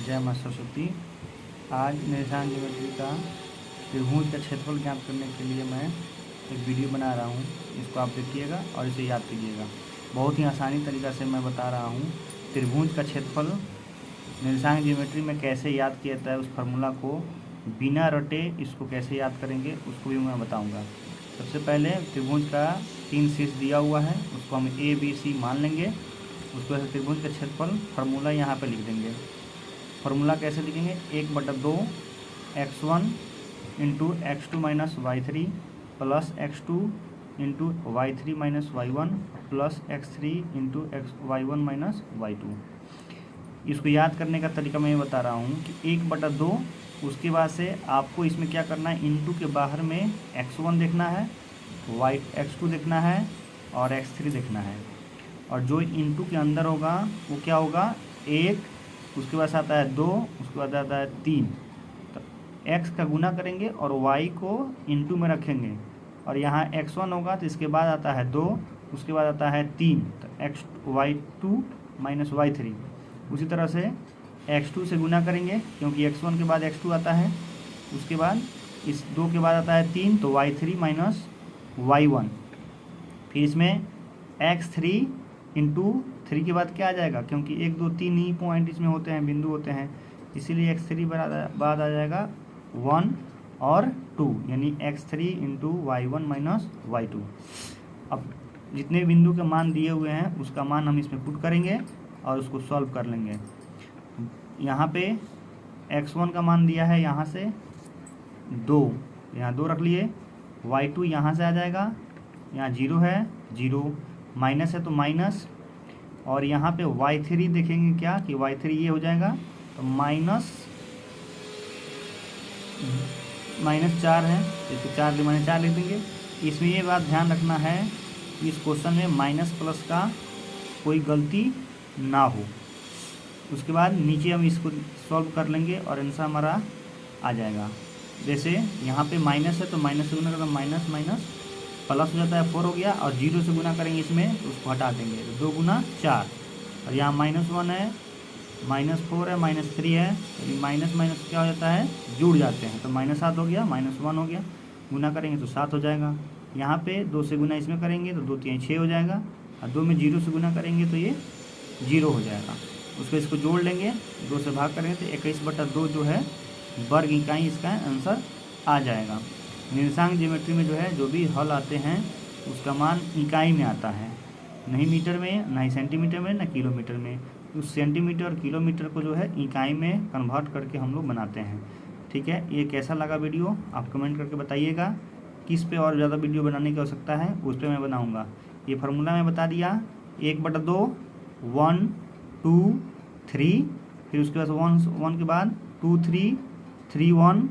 जय मां सरस्वती। आज निशान ज्योमेट्री का त्रिभुज का क्षेत्रफल ज्ञात करने के लिए मैं एक वीडियो बना रहा हूँ। इसको आप देखिएगा और इसे याद कीजिएगा। बहुत ही आसानी तरीक़ा से मैं बता रहा हूँ। त्रिभुज का क्षेत्रफल निशान ज्योमेट्री में कैसे याद किया जाता है, उस फार्मूला को बिना रटे इसको कैसे याद करेंगे उसको भी मैं बताऊँगा। सबसे पहले त्रिभुज का 3 शीर्ष दिया हुआ है, उसको हम ए बी सी मान लेंगे। उसके बाद त्रिभुज का क्षेत्रफल फार्मूला यहाँ पे लिख देंगे। फार्मूला कैसे लिखेंगे? 1/2 x1 into x2 minus y3 plus x2 into y3 minus y1 plus x3 into y1 minus y2। इसको याद करने का तरीका मैं ये बता रहा हूँ कि 1/2 उसके बाद से आपको इसमें क्या करना है, इंटू के बाहर में x1 देखना है, x2 देखना है और x3 देखना है। और जो इंटू के अंदर होगा वो क्या होगा, 1, उसके बाद आता है 2, उसके बाद आता है 3। तो x का गुना करेंगे और y को इंटू में रखेंगे और यहाँ x1 होगा तो इसके बाद आता है 2, उसके बाद आता है 3, तो y2 माइनस y3। उसी तरह से x2 से गुना करेंगे क्योंकि x1 के बाद x2 आता है, उसके बाद इस 2 के बाद आता है 3, तो y3 माइनस y1। फिर इसमें x3 इंटू 3 के बाद क्या आ जाएगा, क्योंकि 1 2 3 ही पॉइंट इसमें होते हैं, बिंदु होते हैं, इसीलिए x3 बाद आ जाएगा 1 और 2, यानी x3 into y1 minus y2। अब जितने बिंदु के मान दिए हुए हैं उसका मान हम इसमें पुट करेंगे और उसको सॉल्व कर लेंगे। यहाँ पे x1 का मान दिया है यहाँ से 2, यहाँ 2 रख लिए। y2 यहाँ से आ जाएगा, यहाँ 0 है, 0 माइनस है तो माइनस, और यहाँ पे y3 देखेंगे क्या कि y3 ये हो जाएगा, तो -4 है, इसको 4 माइनस 4 लिख देंगे। इसमें ये बात ध्यान रखना है कि इस क्वेश्चन में माइनस प्लस का कोई गलती ना हो। उसके बाद नीचे हम इसको सॉल्व कर लेंगे और आंसर हमारा आ जाएगा। जैसे यहाँ पे माइनस है तो माइनस से गुना करना, माइनस माइनस प्लस हो जाता है, 4 हो गया, और 0 से गुना करेंगे इसमें तो उसको हटा देंगे, तो 2 गुना 4, और यहाँ -1 है, -4 है, -3 है, तो माइनस माइनस क्या हो जाता है, जुड़ जाते हैं, तो -7 हो गया, -1 हो गया, गुना करेंगे तो 7 हो जाएगा। यहाँ पे 2 से गुना इसमें करेंगे तो 2 3 6 हो जाएगा, और 2 में 0 से गुना करेंगे तो ये 0 हो जाएगा। उसको इसको जोड़ लेंगे, 2 से भाग करेंगे तो 21/2 जो है वर्ग इकाई इसका आंसर आ जाएगा। निर्देशांक ज्योमेट्री में जो है जो भी हल आते हैं उसका मान इकाई में आता है, नहीं मीटर में, ना ही सेंटीमीटर में, ना किलोमीटर में। उस सेंटीमीटर और किलोमीटर को जो है इकाई में कन्वर्ट करके हम लोग बनाते हैं। ठीक है, ये कैसा लगा वीडियो आप कमेंट करके बताइएगा। किस पे और ज़्यादा वीडियो बनाने की आवश्यकता है उस पर मैं बनाऊँगा। ये फार्मूला मैं बता दिया, 1/2 1 2 3, फिर उसके बाद 1 के बाद 2 3 3 1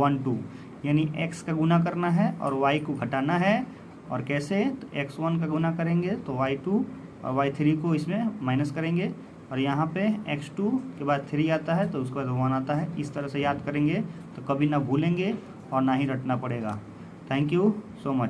1 2, यानी x का गुना करना है और y को घटाना है। और कैसे, तो x1 का गुना करेंगे तो y2 और y3 को इसमें माइनस करेंगे, और यहाँ पे x2 के बाद 3 आता है तो उसके बाद 1 आता है। इस तरह से याद करेंगे तो कभी ना भूलेंगे और ना ही रटना पड़ेगा। Thank you so much.